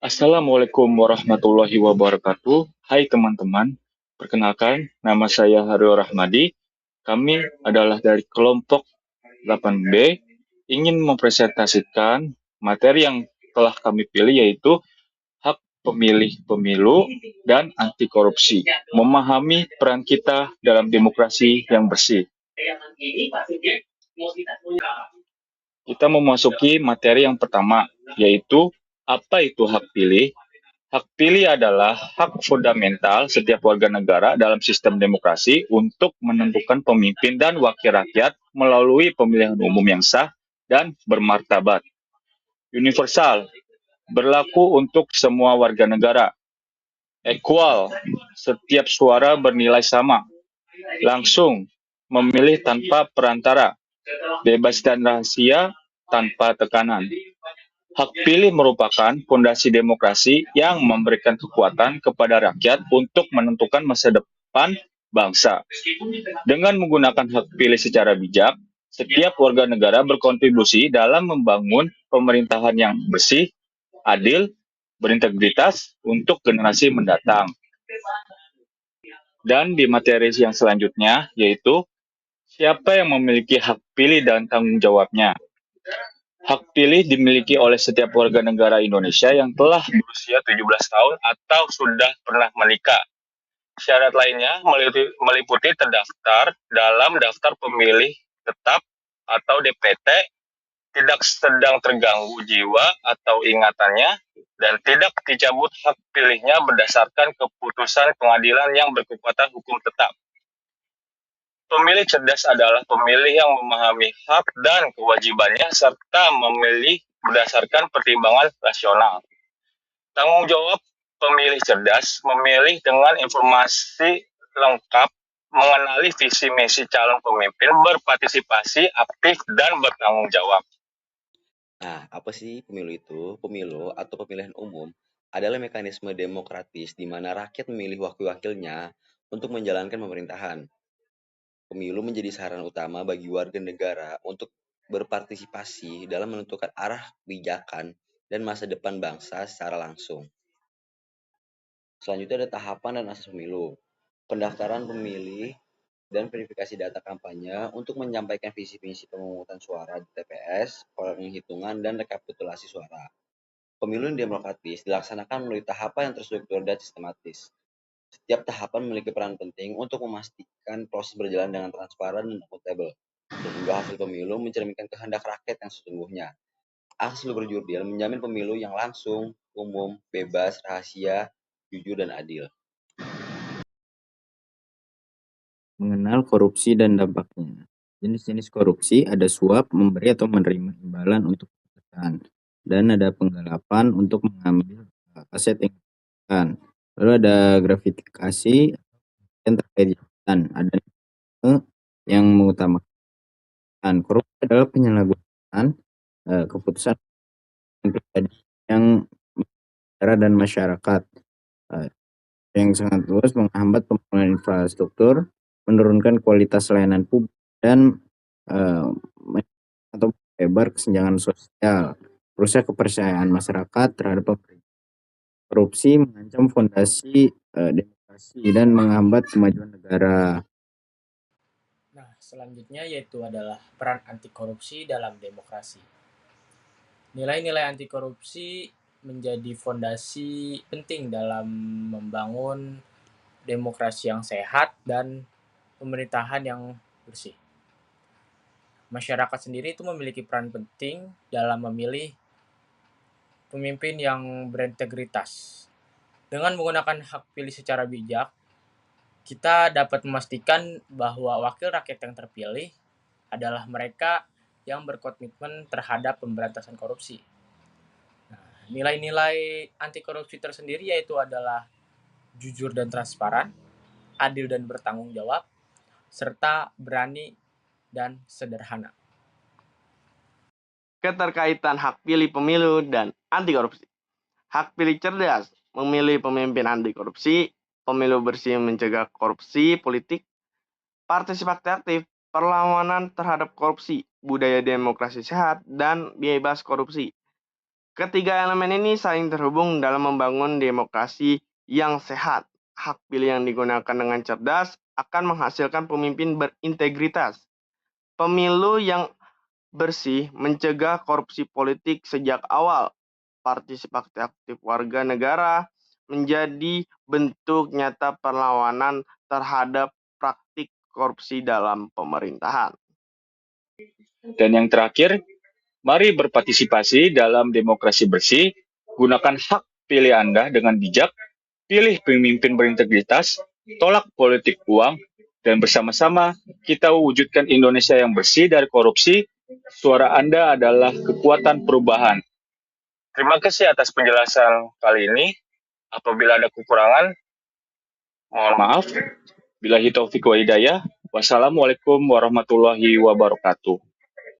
Assalamualaikum warahmatullahi wabarakatuh. Hai teman-teman, perkenalkan nama saya Haryo Rahmadi. Kami adalah dari kelompok 8B, ingin mempresentasikan materi yang telah kami pilih yaitu hak pemilih pemilu dan anti korupsi. Memahami peran kita dalam demokrasi yang bersih. Kita memasuki materi yang pertama, yaitu apa itu hak pilih. Hak pilih adalah hak fundamental setiap warga negara dalam sistem demokrasi untuk menentukan pemimpin dan wakil rakyat melalui pemilihan umum yang sah dan bermartabat. Universal, berlaku untuk semua warga negara. Equal, setiap suara bernilai sama. Langsung, memilih tanpa perantara. Bebas dan rahasia tanpa tekanan. Hak pilih merupakan fondasi demokrasi yang memberikan kekuatan kepada rakyat untuk menentukan masa depan bangsa. Dengan menggunakan hak pilih secara bijak, setiap warga negara berkontribusi dalam membangun pemerintahan yang bersih, adil, berintegritas untuk generasi mendatang. Dan di materi yang selanjutnya, yaitu siapa yang memiliki hak pilih dan tanggung jawabnya. Hak pilih dimiliki oleh setiap warga negara Indonesia yang telah berusia 17 tahun atau sudah pernah menikah. Syarat lainnya meliputi terdaftar dalam daftar pemilih tetap atau DPT, tidak sedang terganggu jiwa atau ingatannya, dan tidak dicabut hak pilihnya berdasarkan keputusan pengadilan yang berkekuatan hukum tetap. Pemilih cerdas adalah pemilih yang memahami hak dan kewajibannya serta memilih berdasarkan pertimbangan rasional. Tanggung jawab pemilih cerdas memilih dengan informasi lengkap, mengenali visi misi calon pemimpin, berpartisipasi aktif dan bertanggung jawab. Nah, apa sih pemilu itu? Pemilu atau pemilihan umum adalah mekanisme demokratis di mana rakyat memilih wakil-wakilnya untuk menjalankan pemerintahan. Pemilu menjadi sarana utama bagi warga negara untuk berpartisipasi dalam menentukan arah kebijakan dan masa depan bangsa secara langsung. Selanjutnya ada tahapan dan asas pemilu. Pendaftaran pemilih dan verifikasi data kampanye untuk menyampaikan visi misi pemungutan suara di TPS, penghitungan dan rekapitulasi suara. Pemilu yang demokratis dilaksanakan melalui tahapan yang terstruktur dan sistematis. Setiap tahapan memiliki peran penting untuk memastikan proses berjalan dengan transparan dan akuntabel, sehingga hasil pemilu mencerminkan kehendak rakyat yang sesungguhnya. Asas luber jurdil menjamin pemilu yang langsung, umum, bebas, rahasia, jujur, dan adil. Mengenal korupsi dan dampaknya. Jenis-jenis korupsi ada suap, memberi atau menerima imbalan untuk pekerjaan, dan ada penggelapan untuk mengambil aset yang dibutuhkan. Lalu ada gratifikasi yang terkait jabatan, ada yang mengutamakan korupsi adalah penyalahgunaan keputusan pribadi yang negara dan masyarakat. Yang sangat luas menghambat pembangunan infrastruktur, menurunkan kualitas layanan publik, dan atau lebar kesenjangan sosial, rusak kepercayaan masyarakat terhadap pemerintah. Korupsi mengancam fondasi demokrasi dan menghambat kemajuan negara. Nah, selanjutnya yaitu adalah peran anti korupsi dalam demokrasi. Nilai-nilai anti korupsi menjadi fondasi penting dalam membangun demokrasi yang sehat dan pemerintahan yang bersih. Masyarakat sendiri itu memiliki peran penting dalam memilih pemimpin yang berintegritas. Dengan menggunakan hak pilih secara bijak, kita dapat memastikan bahwa wakil rakyat yang terpilih adalah mereka yang berkomitmen terhadap pemberantasan korupsi. Nilai-nilai anti korupsi tersendiri yaitu adalah jujur dan transparan, adil dan bertanggung jawab, serta berani dan sederhana. Keterkaitan hak pilih pemilu dan anti korupsi. Hak pilih cerdas memilih pemimpin anti korupsi, pemilu bersih mencegah korupsi politik, partisipasi aktif, perlawanan terhadap korupsi, budaya demokrasi sehat, dan bebas korupsi. Ketiga elemen ini saling terhubung dalam membangun demokrasi yang sehat. Hak pilih yang digunakan dengan cerdas akan menghasilkan pemimpin berintegritas. Pemilu yang bersih mencegah korupsi politik sejak awal. Partisipasi aktif warga negara menjadi bentuk nyata perlawanan terhadap praktik korupsi dalam pemerintahan. Dan yang terakhir, mari berpartisipasi dalam demokrasi bersih, gunakan hak pilih Anda dengan bijak, pilih pemimpin berintegritas, tolak politik uang, dan bersama-sama kita wujudkan Indonesia yang bersih dari korupsi. Suara Anda adalah kekuatan perubahan. Terima kasih atas penjelasan kali ini. Apabila ada kekurangan, mohon maaf. Billahi taufiq wa hidayah. Wassalamualaikum warahmatullahi wabarakatuh.